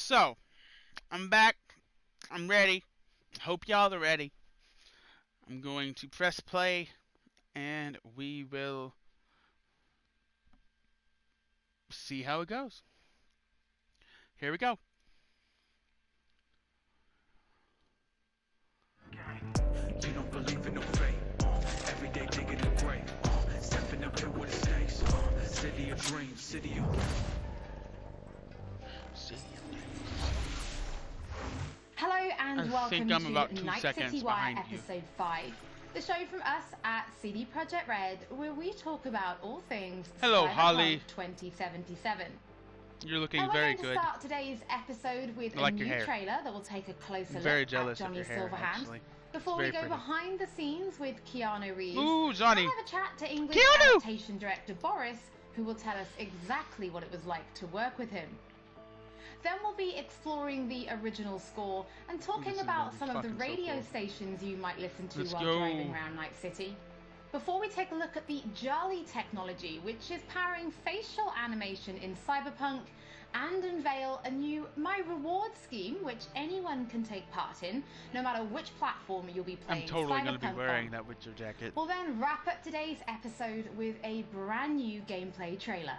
So, I'm back. I'm ready. Hope y'all are ready. I'm going to press play, and we will see how it goes. Here we go. You don't believe in no fate. Every day digging a grave. Stepping up to what it takes. City of dreams, city of... Hello and welcome I'm to about 2 Night seconds City Wire behind you. episode 5, the show from us at CD Projekt Red, where we talk about all things Hello, Cyberpunk Holly. 2077. You're looking And we're very going to good. start today's episode with I like a your new hair. trailer that will take a closer Very look jealous at of Johnny your hair, Silverhand. actually. Before It's we very go pretty. behind the scenes with Keanu Reeves, Ooh, Johnny. we'll have a chat to English Keanu! adaptation director Boris, who will tell us exactly what it was like to work with him. Then we'll be exploring the original score and talking This is about gonna be some of the fucking so radio cool. stations you might listen to Let's while go. driving around Night City. Before we take a look at the Jolly technology, which is powering facial animation in Cyberpunk, and unveil a new My Reward scheme, which anyone can take part in, no matter which platform you'll be playing I'm totally going to be Cyberpunk wearing on. that Witcher jacket. We'll then wrap up today's episode with a brand new gameplay trailer.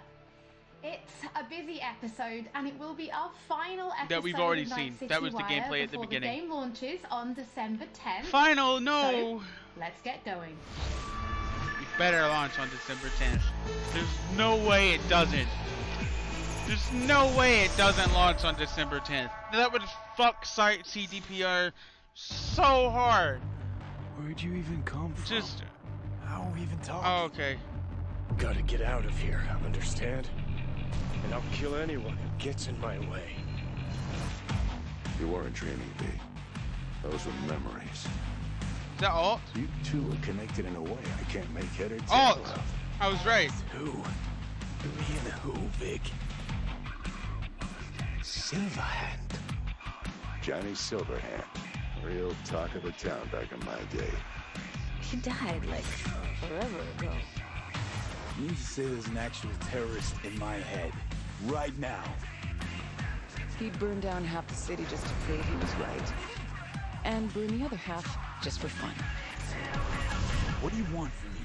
It's a busy episode, and it will be our final episode That we've already of Night seen. City That was the Wire gameplay at the before beginning. The game launches on December 10th. Final, no! So, let's get going. It better launch on December 10th. There's no way it doesn't. There's no way it doesn't launch on December 10th. That would fuck site CDPR so hard. Where'd you even come from? Just, How are we even talking? oh, okay. Gotta get out of here, understand? And I'll kill anyone who gets in my way. You weren't dreaming, B. Those were memories. Is that alt? You two are connected in a way I can't make head or tail Alt! of. I was right. Who? Me and who, Vic? Silverhand. Johnny Silverhand. Real talk of the town back in my day. He died, like, forever ago. You need to say there's an actual terrorist in my head. Right now. He'd burn down half the city just to prove he was right. And burn the other half just for fun. What do you want from me?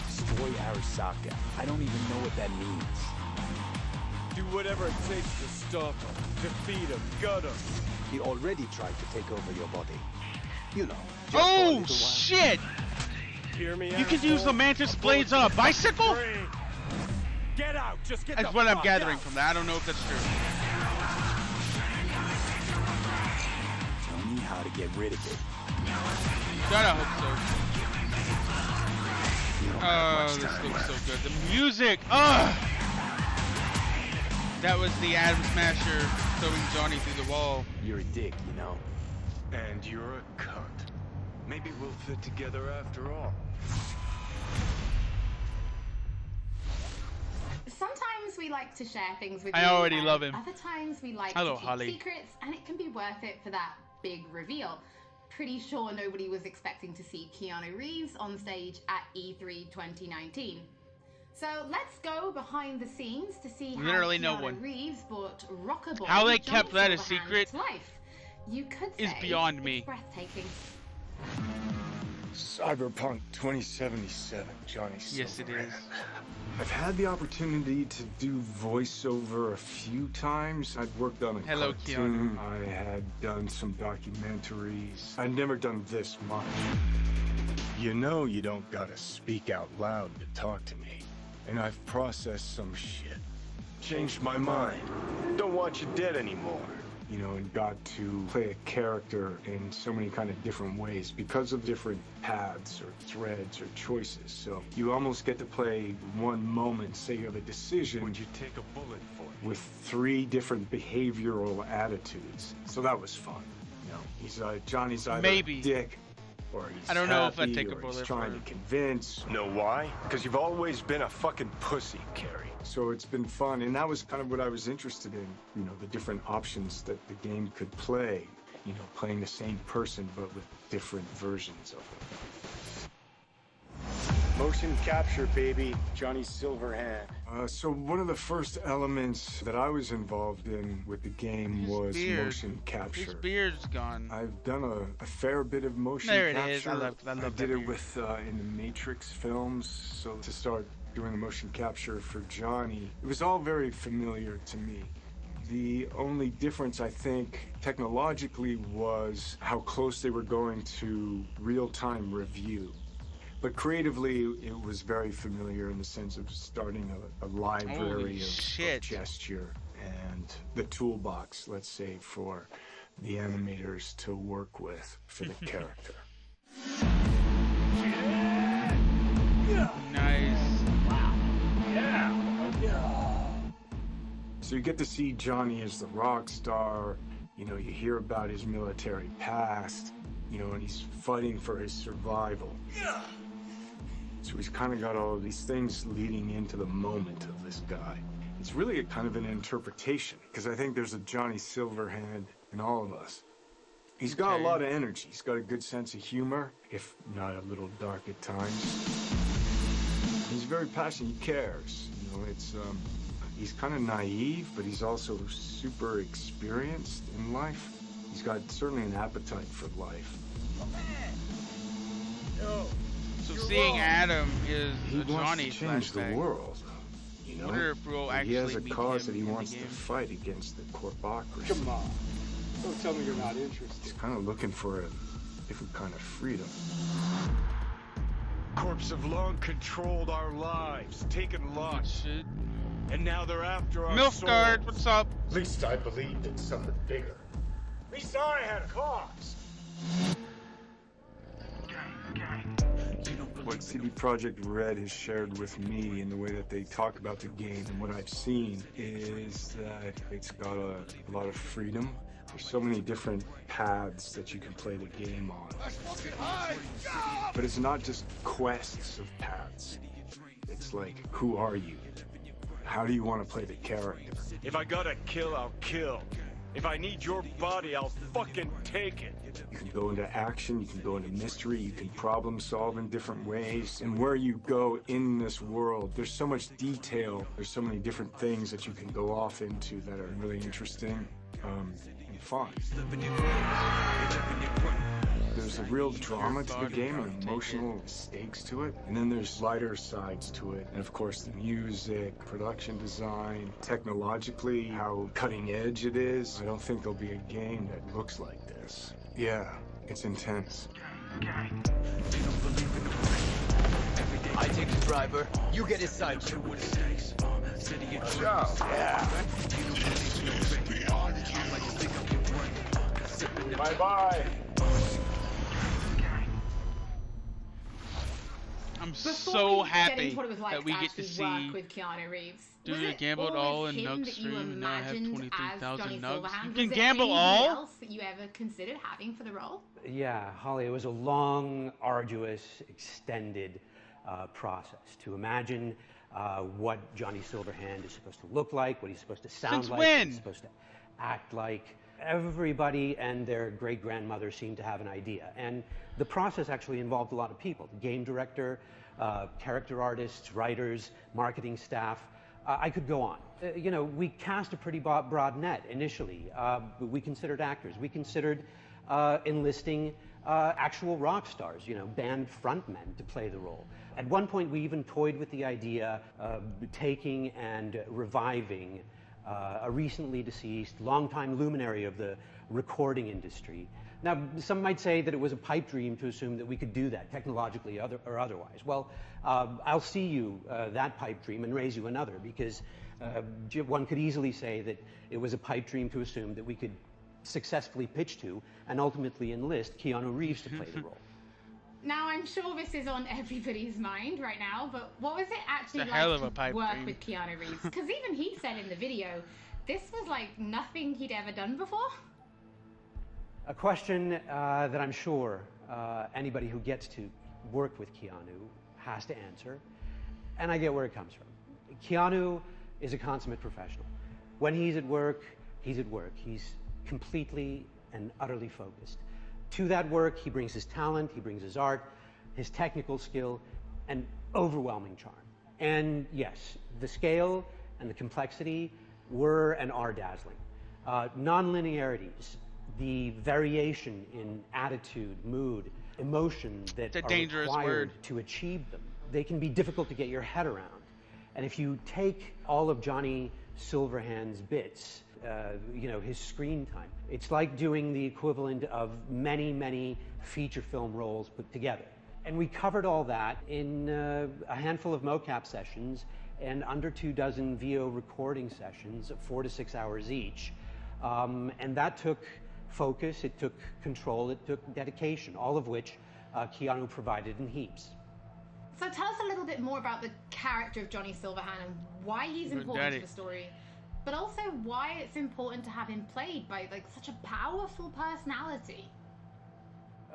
Destroy Arasaka. I don't even know what that means. Do whatever it takes to stop him, defeat him, gut him. He already tried to take over your body. You know. just for a Oh, little while. shit! Hear me, You can use the Mantis Blades on a bicycle? Get out! Just get That's the what I'm fuck gathering out. from that. I don't know if that's true. Tell me how to get rid of it. Gotta hope You don't so. have Oh, much this time looks left. so good. The music! Ugh! That was the Atom Smasher throwing Johnny through the wall. You're a dick, you know. And you're a cunt. Maybe we'll fit together after all. Sometimes we like to share things with I you, already and love him. Other times we like Hello, to keep Holly. secrets, and it can be worth it for that big reveal. Pretty sure nobody was expecting to see Keanu Reeves on stage at E3 2019. So let's go behind the scenes to see how Literally Keanu no one. Reeves brought Rocker Boy How they Johnny kept that a Silverhand secret to life. You could is say beyond it's me. breathtaking. Cyberpunk 2077, Johnny Yes, it is. I've had the opportunity to do voiceover a few times. I'd worked on a Hello, cartoon. I had done some documentaries. I'd never done this much. You know you don't gotta speak out loud to talk to me. And I've processed some shit. Changed my mind. Don't want you dead anymore. You know, and got to play a character in so many kind of different ways because of different paths or threads or choices. So you almost get to play one moment, say you have a decision. Would you take a bullet for me? With 3 different behavioral attitudes. So that was fun. You know, Johnny's either Maybe. a dick, or he's I don't know if I'd happy, take a or bullet he's for trying him. to convince. Know why? Because you've always been a fucking pussy, Carrie. So it's been fun, and that was kind of what I was interested in. You know, the different options that the game could play. You know, playing the same person but with different versions of it. Motion capture, baby. Johnny Silverhand. So one of the first elements that I was involved in with the game His was beard. motion capture. His beard's gone. I've done a fair bit of motion There it capture. is. I love I that did it beard. with in the Matrix films. So to start doing the motion capture for Johnny, it was all very familiar to me. The only difference, I think, technologically was how close they were going to real-time review. But creatively, it was very familiar in the sense of starting a library of gesture and the toolbox, let's say, for the animators to work with for the character. Nice. So you get to see Johnny as the rock star. You know, you hear about his military past, you know, and he's fighting for his survival. So he's kind of got all of these things leading into the moment of this guy. It's really a kind of an interpretation, because I think there's a Johnny Silverhand in all of us. He's got a lot of energy. He's got a good sense of humor, if not a little dark at times. He's very passionate. He cares. You know, it's he's kind of naive, but he's also super experienced in life. He's got certainly an appetite for life. So seeing Adam is He a wants Johnny to change the flashback. world. You know, Wonder if we'll he has a actually meet cause him that he in the wants to game. fight against the corpocracy. Come on. Don't tell me you're not He's interested. kind of looking for a different kind of freedom. Corps have long controlled our lives, taken lot, Shit. and now they're after our Milfgard, souls. what's up? At least I believed in something bigger. At least I had a cause. What CD Projekt Red has shared with me in the way that they talk about the game and what I've seen is that it's got a lot of freedom. There's so many different paths that you can play the game on. But it's not just quests of paths. It's like, who are you? How do you want to play the character? If I gotta kill, I'll kill. If I need your body, I'll fucking take it. You can go into action, you can go into mystery, you can problem solve in different ways. And where you go in this world, there's so much detail, there's so many different things that you can go off into that are really interesting and fun. There's a real drama to the game and emotional stakes to it. And then there's lighter sides to it. And of course, the music, production design, technologically, how cutting edge it is. I don't think there'll be a game that looks like this. Yeah, it's intense. I take the driver, you get his side. Bye-bye. I'm Before so we get happy into what it was like that we get to actually see work with Keanu Reeves. do Was you it gamble it always all in him Nug that you stream and now I have imagined as 23,000 Johnny nugs? Silverhand? You Was can there gamble anything all? else that you ever considered having for the role? Yeah, Holly, it was a long, arduous, extended process to imagine what Johnny Silverhand is supposed to look like, what he's supposed to sound Since like, when? what he's supposed to act like. Everybody and their great-grandmother seemed to have an idea. And the process actually involved a lot of people. The game director, character artists, writers, marketing staff. I could go on. You know, we cast a pretty broad net initially. We considered actors. We considered enlisting actual rock stars, you know, band frontmen to play the role. At one point, we even toyed with the idea of taking and reviving a recently deceased, longtime luminary of the recording industry. Now, some might say that it was a pipe dream to assume that we could do that technologically or otherwise. Well, I'll see you that pipe dream and raise you another, because one could easily say that it was a pipe dream to assume that we could successfully pitch to and ultimately enlist Keanu Reeves to play the role. Now, I'm sure this is on everybody's mind right now, but what was it actually It's a hell of a like to pipe work dream. with Keanu Reeves? Because even he said in the video, this was like nothing he'd ever done before. A question that I'm sure anybody who gets to work with Keanu has to answer, and I get where it comes from. Keanu is a consummate professional. When he's at work, he's at work. He's completely and utterly focused. To that work, he brings his talent, he brings his art, his technical skill, and overwhelming charm. And yes, the scale and the complexity were and are dazzling. Non-linearities, the variation in attitude, mood, emotion that It's a are dangerous required word. to achieve them, they can be difficult to get your head around. And if you take all of Johnny Silverhand's bits, his screen time, it's like doing the equivalent of many, many feature film roles put together. And we covered all that in a handful of mocap sessions and under 24 VO recording sessions of 4 to 6 hours each. And that took focus, it took control, it took dedication, all of which Keanu provided in heaps. So tell us a little bit more about the character of Johnny Silverhand and why he's important to the story, but also why it's important to have him played by such a powerful personality.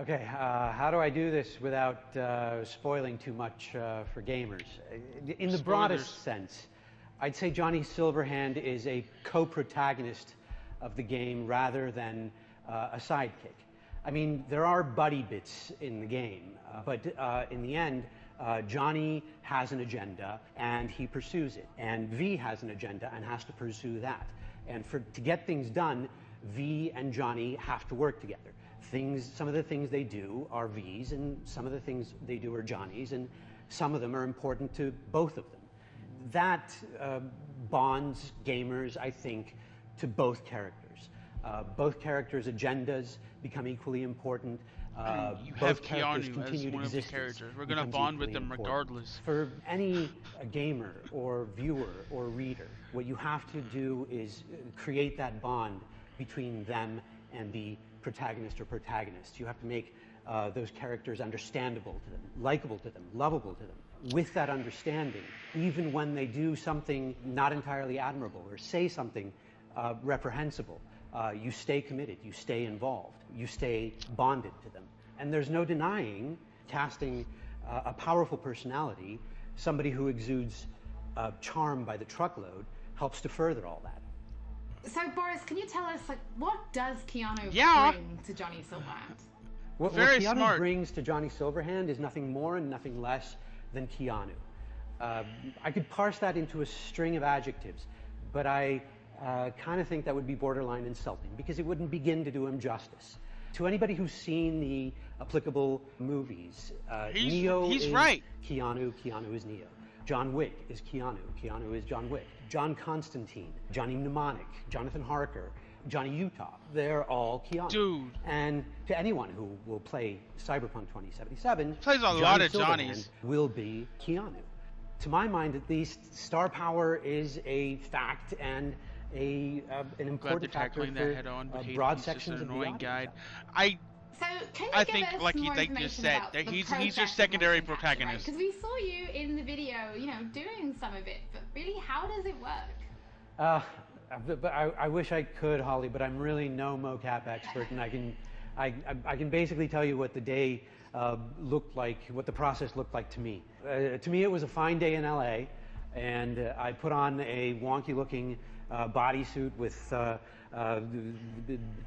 Okay, how do I do this without spoiling too much for gamers? In the broadest sense, I'd say Johnny Silverhand is a co-protagonist of the game rather than a sidekick. I mean, there are buddy bits in the game, but in the end, Johnny has an agenda and he pursues it, and V has an agenda and has to pursue that. And to get things done, V and Johnny have to work together. Some of the things they do are V's, and some of the things they do are Johnny's, and some of them are important to both of them. That bonds gamers, I think, to both characters. Both characters' agendas become equally important. You both have characters Keanu continue as one of the existence characters. We're gonna becomes bond with equally them important. regardless. For any gamer or viewer or reader, what you have to do is create that bond between them and the protagonist or protagonists. You have to make those characters understandable to them, likable to them, lovable to them. With that understanding, even when they do something not entirely admirable or say something reprehensible, you stay committed, you stay involved, you stay bonded to them. And there's no denying casting a powerful personality, somebody who exudes charm by the truckload, helps to further all that. So Boris, can you tell us what does Keanu bring to Johnny Silverhand? What Keanu brings to Johnny Silverhand is nothing more and nothing less than Keanu. I could parse that into a string of adjectives, but I kind of think that would be borderline insulting because it wouldn't begin to do him justice. To anybody who's seen the applicable movies, Neo is right. Keanu, Keanu is Neo. John Wick is Keanu, Keanu is John Wick. John Constantine, Johnny Mnemonic, Jonathan Harker, Johnny Utah, they're all Keanu. Dude. And to anyone who will play Cyberpunk 2077, plays a lot of Johnnies. Will be Keanu. To my mind, at least, star power is a fact and an important factor for broad sections of the audience. So can you I give think, us like more they just information said, about that the he's process your of secondary motion capture, protagonist. Because we saw you in the video, doing some of it, but really, how does it work? I wish I could, Holly, but I'm really no mocap expert, and I can basically tell you what the day looked like, what the process looked like to me. To me, it was a fine day in LA, and I put on a wonky-looking bodysuit with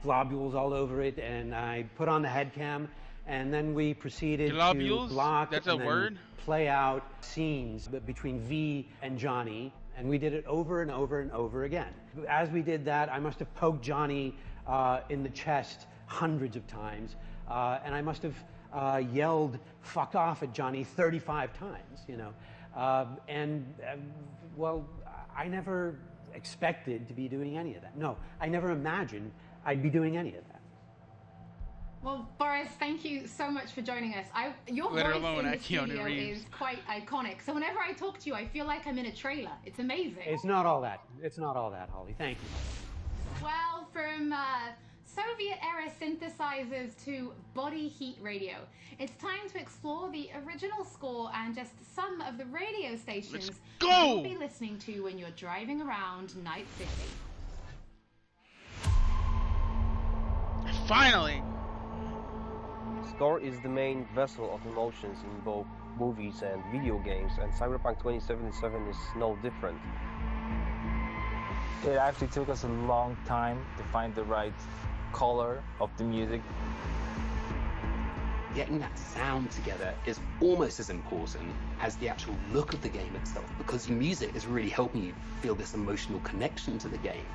globules all over it, and I put on the head cam, and then we proceeded to block and play out scenes between V and Johnny, and we did it over and over and over again. As we did that, I must have poked Johnny in the chest hundreds of times, and I must have yelled "fuck off" at Johnny 35 times, well, I never expected to be doing any of that. No, I never imagined I'd be doing any of that. Well, Boris, thank you so much for joining us. Your voice in the studio is quite iconic. So whenever I talk to you, I feel like I'm in a trailer. It's amazing. It's not all that. It's not all that, Holly. Thank you. Well, from Soviet-era synthesizers to body heat radio, it's time to explore the original score and just some of the radio stations you'll be listening to when you're driving around Night City. Finally! Score is the main vessel of emotions in both movies and video games, and Cyberpunk 2077 is no different. It actually took us a long time to find the right color of the music. getting that sound together is almost as important as the actual look of the game itself, because music is really helping you feel this emotional connection to the game.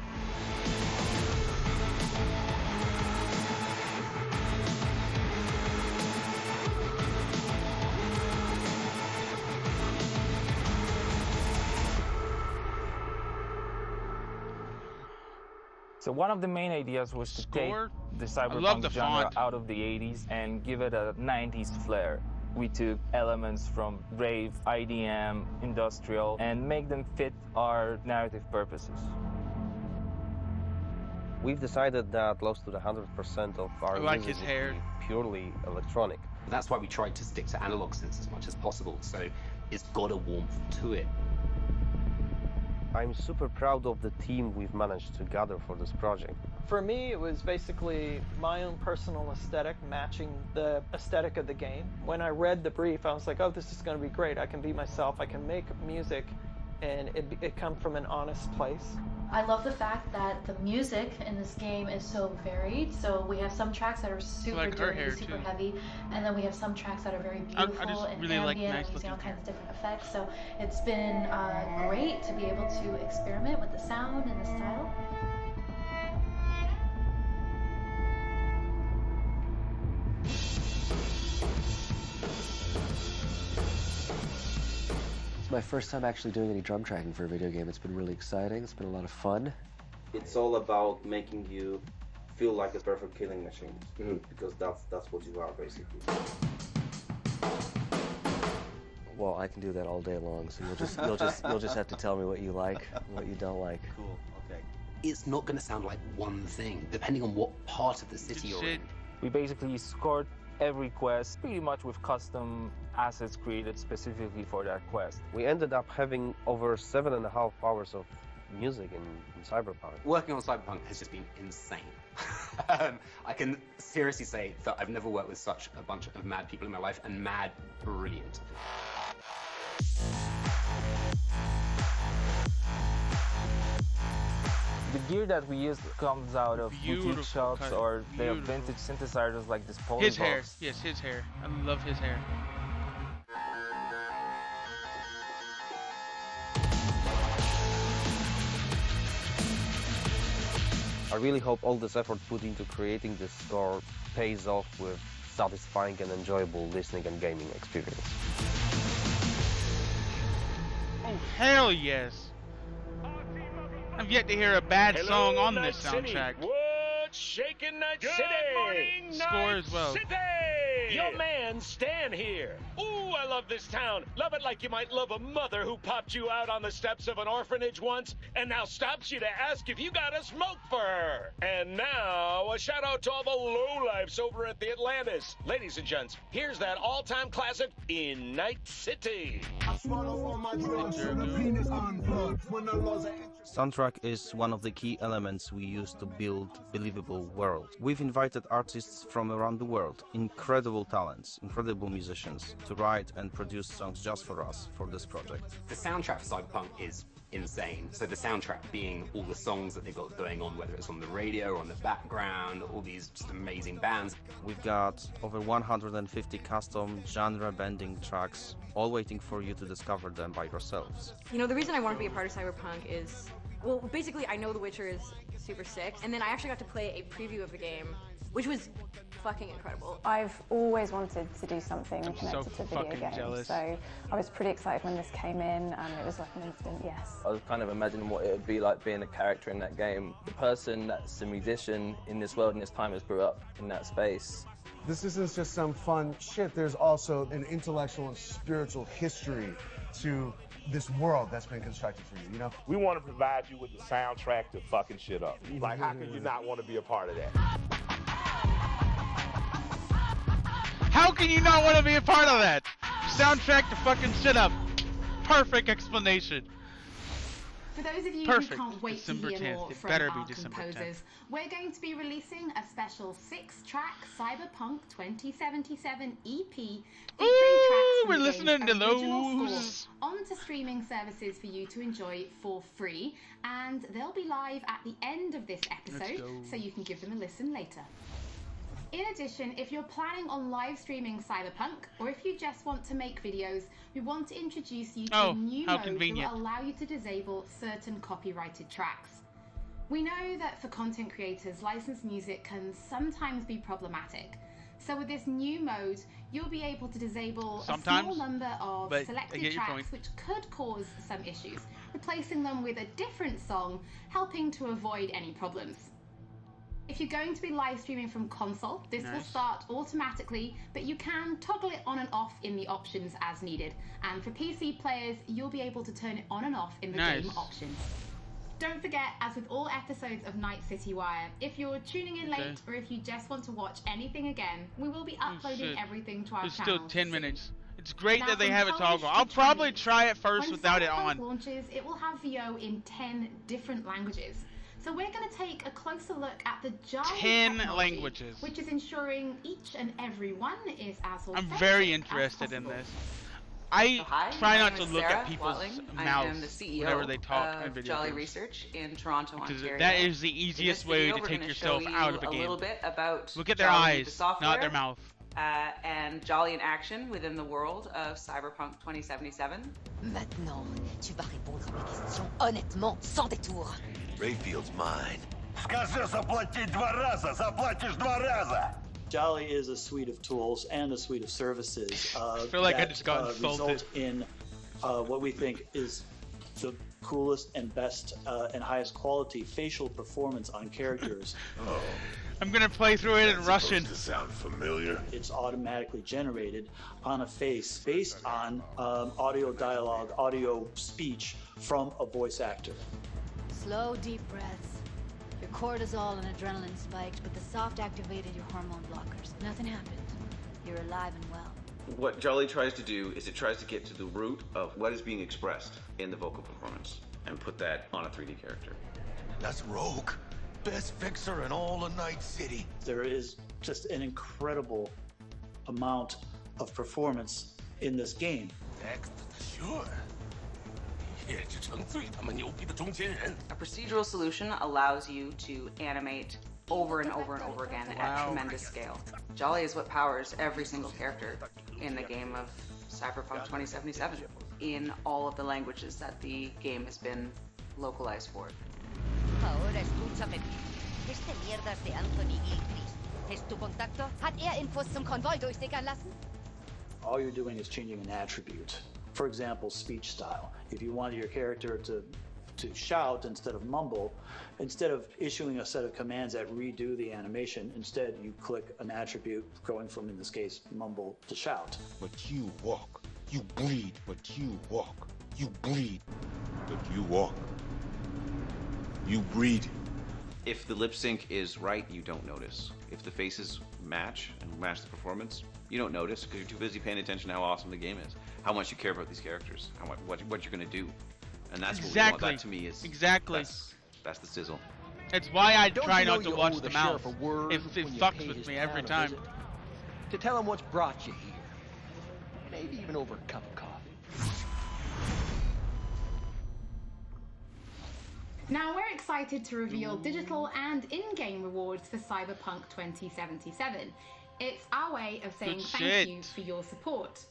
So one of the main ideas was to take the cyberpunk genre out of the 80s and give it a 90s flair. We took elements from rave, IDM, industrial, and make them fit our narrative purposes. We've decided that close to 100% of our music will be purely electronic. That's why we tried to stick to analog synths as much as possible, so it's got a warmth to it. I'm super proud of the team we've managed to gather for this project. For me, it was basically my own personal aesthetic matching the aesthetic of the game. When I read the brief, I was like, oh, this is going to be great. I can be myself. I can make music, and it come from an honest place. I love the fact that the music in this game is so varied. So we have some tracks that are super dirty, super heavy, and then we have some tracks that are very beautiful and really ambient, and using all kinds of different effects. So it's been great to be able to experiment with the sound and the style. It's my first time actually doing any drum tracking for a video game. It's been really exciting. It's been a lot of fun. It's all about making you feel like a perfect killing machine, because that's what you are basically. Well, I can do that all day long, so you'll just have to tell me what you like, and what you don't like. Cool. Okay. It's not going to sound like one thing, depending on what part of the city you're in. We basically scored every quest pretty much with custom assets created specifically for that quest. We ended up having over 7.5 hours of music in Cyberpunk. Working on Cyberpunk has just been insane. I can seriously say that I've never worked with such a bunch of mad people in my life, and mad brilliant. The gear that we use comes out of boutique shops, or they have vintage synthesizers like this Polybox. His hair, yes, his hair. I love his hair. I really hope all this effort put into creating this score pays off with satisfying and enjoyable listening and gaming experience. Oh, hell yes! I've yet to hear a bad song on this soundtrack. What's shaking Night City? Good morning, score as well. City! Your man, Stan here. Ooh, I love this town. Love it like you might love a mother who popped you out on the steps of an orphanage once and now stops you to ask if you got a smoke for her. And now, a shout out to all the lowlifes over at the Atlantis. Ladies and gents, here's that all-time classic in Night City. Soundtrack is one of the key elements we use to build believable world. We've invited artists from around the world, incredible talents, incredible musicians, to write and produce songs just for us for this project. The soundtrack for Cyberpunk is insane. So the soundtrack being all the songs that they've got going on, whether it's on the radio or on the background, all these just amazing bands. We've got over 150 custom genre-bending tracks, all waiting for you to discover them by yourselves. You know, the reason I want to be a part of Cyberpunk is, well, basically I know The Witcher is super sick, and then I actually got to play a preview of the game, which was fucking incredible. I've always wanted to do something connected to video games, jealous. so I was pretty excited when this came in, and it was like an instant yes. I was kind of imagining what it would be like being a character in that game. The person that's a musician in this world and this time has grew up in that space. This isn't just some fun shit, there's also an intellectual and spiritual history to this world that's been constructed for you, you know? We want to provide you with the soundtrack to fucking shit up. Like, how could you not want to be a part of that? How can you not want to be a part of that? Soundtrack to fucking shit up. Perfect explanation. For those of you Perfect. who can't wait December to hear 10th. more It from better our be December composers, we're going to be releasing a special 6-track Cyberpunk 2077 EP featuring tracks from we're the listening game's to original those. score onto streaming services for you to enjoy for free, and they'll be live at the end of this episode, so you can give them a listen later. In addition, if you're planning on live streaming Cyberpunk, or if you just want to make videos, we want to introduce you to a new mode that will allow you to disable certain copyrighted tracks. We know that for content creators, licensed music can sometimes be problematic. So with this new mode, you'll be able to disable a small number of selected tracks which could cause some issues, replacing them with a different song, helping to avoid any problems. If you're going to be live streaming from console, this will start automatically, but you can toggle it on and off in the options as needed. And for PC players, you'll be able to turn it on and off in the game options. Don't forget, as with all episodes of Night City Wire, if you're tuning in late or if you just want to watch anything again, we will be uploading everything to our channel. It's still 10 minutes. It's great that they have it toggle. I'll probably try it first without it on. When Cyberpunk launches, it will have VO in 10 different languages. So we're going to take a closer look at the Jolly 10 languages, which is ensuring each and every one is as authentic. I'm very interested in this. I try not to look at people's mouths I am the CEO whenever they talk of Jolly Research in Toronto, Ontario. That is the easiest way to take yourself out of a game. Look at their eyes, not their mouth. And Jolly in action within the world of Cyberpunk 2077. Maintenant, tu vas répondre à mes questions honnêtement, sans détour. Rayfield's mine. Скажи заплатить 2 раза, заплатишь 2 раза. Jolly is a suite of tools and a suite of services that result in what we think is the coolest and best and highest quality facial performance on characters. Oh. I'm gonna play through it in Russian. Does sound familiar? It's automatically generated on a face based on audio dialogue, audio speech from a voice actor. Slow, deep breaths. Your cortisol and adrenaline spiked, but the soft activated your hormone blockers. Nothing happened. You're alive and well. What Jolly tries to do is it tries to get to the root of what is being expressed in the vocal performance and put that on a 3D character. That's Rogue. Best fixer in all of Night City. There is just an incredible amount of performance in this game. Sure. A procedural solution allows you to animate over and over and over again at tremendous scale. Jolly is what powers every single character in the game of Cyberpunk 2077 in all of the languages that the game has been localized for. Ahora escúchame bien. Este mierdas de Anthony Gilchrist. ¿Es tu contacto? Hat Infos zum Konvoi durchsickern lassen? All you're doing is changing an attribute. For example, speech style. If you want your character to shout instead of mumble, instead of issuing a set of commands that redo the animation, instead you click an attribute going from, in this case, mumble to shout. But you walk. You bleed, but you walk. You bleed, but you walk. You breed. If the lip sync is right, you don't notice. If the faces match and match the performance, you don't notice because you're too busy paying attention to how awesome the game is, how much you care about these characters, what you're gonna do, and that's what we want. That to me is that's the sizzle. It's why I try not to watch the mouth. It fucks with me every time. To tell him what's brought you here, maybe even over a cup of coffee. Now we're excited to reveal digital and in-game rewards for Cyberpunk 2077. It's our way of saying thank you for your support.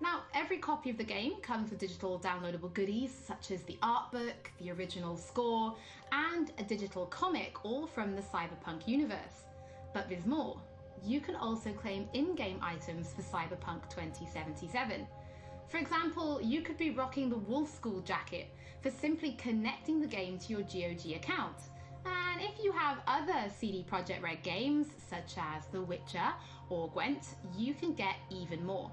Now, every copy of the game comes with digital downloadable goodies such as the art book, the original score, and a digital comic, all from the Cyberpunk universe. But there's more. You can also claim in-game items for Cyberpunk 2077. For example, you could be rocking the Wolf School jacket for simply connecting the game to your GOG account. And if you have other CD Projekt Red games, such as The Witcher or Gwent, you can get even more.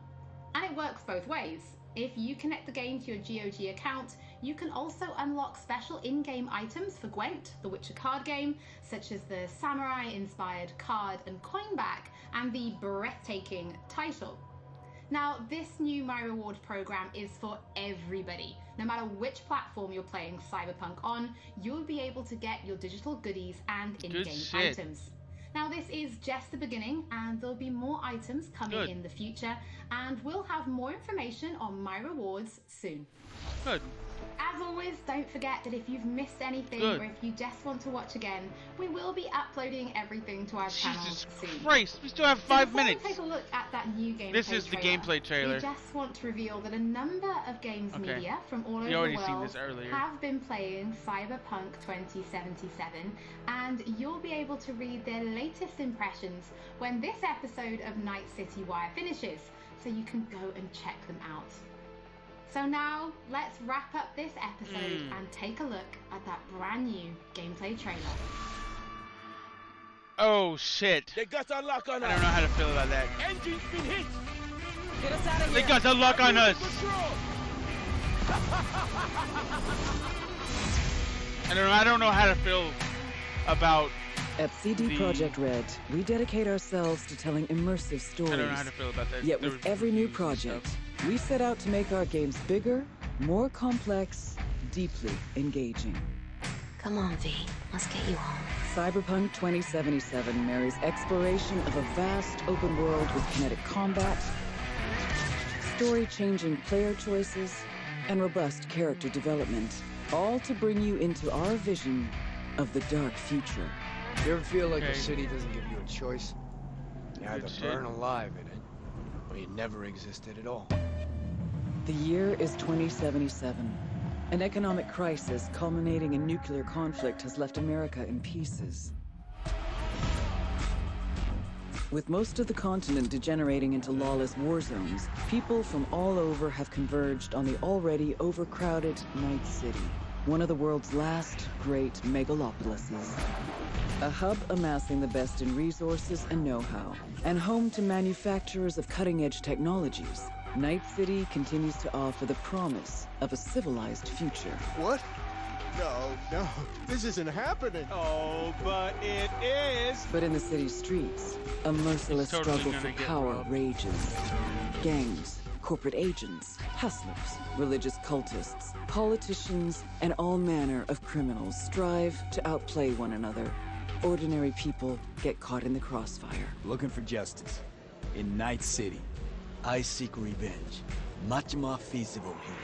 And it works both ways. If you connect the game to your GOG account, you can also unlock special in-game items for Gwent, the Witcher card game, such as the samurai-inspired card and coin back, and the breathtaking title. Now, this new My Reward program is for everybody. No matter which platform you're playing Cyberpunk on, you'll be able to get your digital goodies and in-game items. Now, this is just the beginning, and there'll be more items coming in the future, and we'll have more information on My Rewards soon. Good. As always, don't forget that if you've missed anything Good. or if you just want to watch again, we will be uploading everything to our channel Jesus soon. Christ, we still have So 5 before minutes. we take a look at that new gameplay This is the gameplay trailer. We just want to reveal that a number of games Okay. media from all over You the already seen world this earlier. have been playing Cyberpunk 2077, and you'll be able to read their latest impressions when this episode of Night City Wire finishes, so you can go and check them out. So now, let's wrap up this episode and take a look at that brand new gameplay trailer. Oh shit. They got a lock on us. I don't know how to feel about that. Engine's been hit. Get us out of They here. got a lock on us. I don't know how to feel about At CD Projekt Red, we dedicate ourselves to telling immersive stories. I don't know how to feel about that. Yet There with was- every new project, we set out to make our games bigger, more complex, deeply engaging. Come on, V. Let's get you home. Cyberpunk 2077 marries exploration of a vast open world with kinetic combat, story-changing player choices, and robust character development, all to bring you into our vision of the dark future. You ever feel like Okay. the city doesn't give you a choice? You either Good shit. burn alive in it, or you never existed at all. The year is 2077. An economic crisis culminating in nuclear conflict has left America in pieces. With most of the continent degenerating into lawless war zones, people from all over have converged on the already overcrowded Night City, one of the world's last great megalopolises. A hub amassing the best in resources and know-how, and home to manufacturers of cutting-edge technologies, Night City continues to offer the promise of a civilized future. What? No, this isn't happening. Oh, but it is. But in the city's streets, a merciless He's totally struggle for gonna get power robbed. rages. Gangs, corporate agents, hustlers, religious cultists, politicians, and all manner of criminals strive to outplay one another. Ordinary people get caught in the crossfire. Looking for justice. In Night City, I seek revenge. Much more feasible here.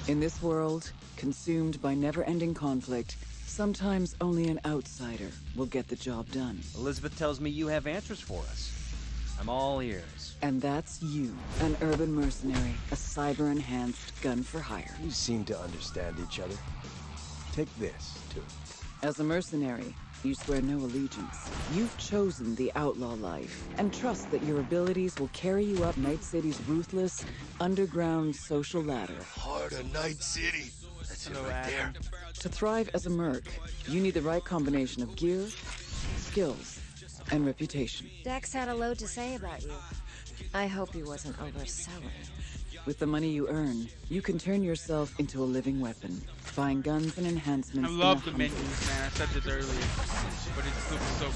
In this world, consumed by never-ending conflict, sometimes only an outsider will get the job done. Elizabeth tells me you have answers for us. I'm all ears. And that's you, an urban mercenary, a cyber-enhanced gun for hire. You seem to understand each other. Take this, too. As a mercenary, you swear no allegiance. You've chosen the outlaw life and trust that your abilities will carry you up Night City's ruthless, underground social ladder. Heart of Night City. That's it right there. To thrive as a merc, you need the right combination of gear, skills, and reputation. Dex had a load to say about you. I hope he wasn't overselling. With the money you earn, you can turn yourself into a living weapon, buying guns and enhancements. I in love the the menus, man. I said this earlier, but it looks so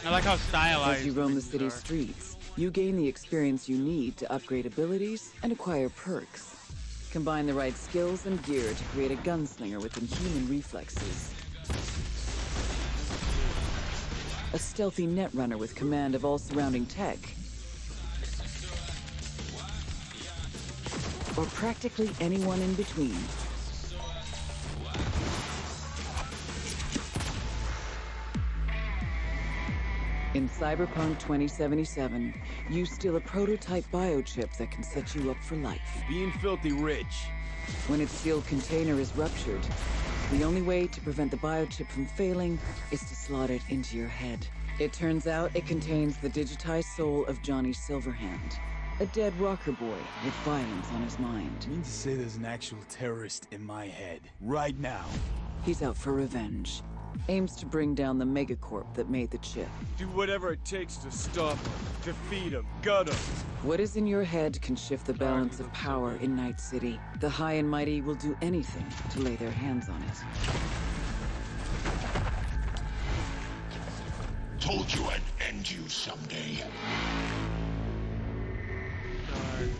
good. I like how stylized. As you roam the menus city's are. streets, you gain the experience you need to upgrade abilities and acquire perks. Combine the right skills and gear to create a gunslinger with inhuman reflexes. A stealthy netrunner with command of all surrounding tech. Or practically anyone in between. In Cyberpunk 2077, you steal a prototype biochip that can set you up for life. Being filthy rich. When its sealed container is ruptured, the only way to prevent the biochip from failing is to slot it into your head. It turns out it contains the digitized soul of Johnny Silverhand, a dead rocker boy with violence on his mind. You mean to say there's an actual terrorist in my head, right now? He's out for revenge. Aims to bring down the megacorp that made the chip. Do whatever it takes to stop him, defeat him, gut him. What is in your head can shift the balance of power in Night City. The high and mighty will do anything to lay their hands on it. Told you I'd end you someday.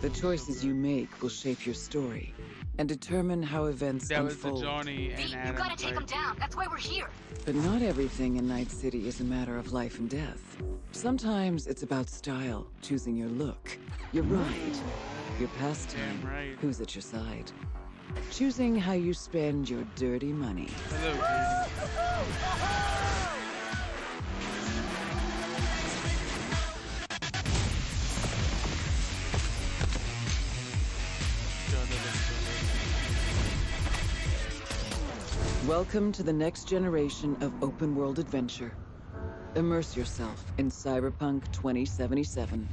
The choices you make will shape your story. and determine how events That was the unfold. Johnny and Adam. You gotta take him down. That's why we're here. But not everything in Night City is a matter of life and death. Sometimes it's about style, choosing your look, your ride, your pastime, who's at your side. Choosing how you spend your dirty money. Welcome to the next generation of open-world adventure. Immerse yourself in Cyberpunk 2077.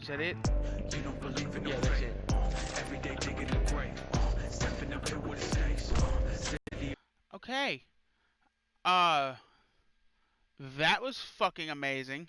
Is that it? You don't believe in that's it. Every day digging a grave. Stepping up here with the snakes. Okay. That was fucking amazing.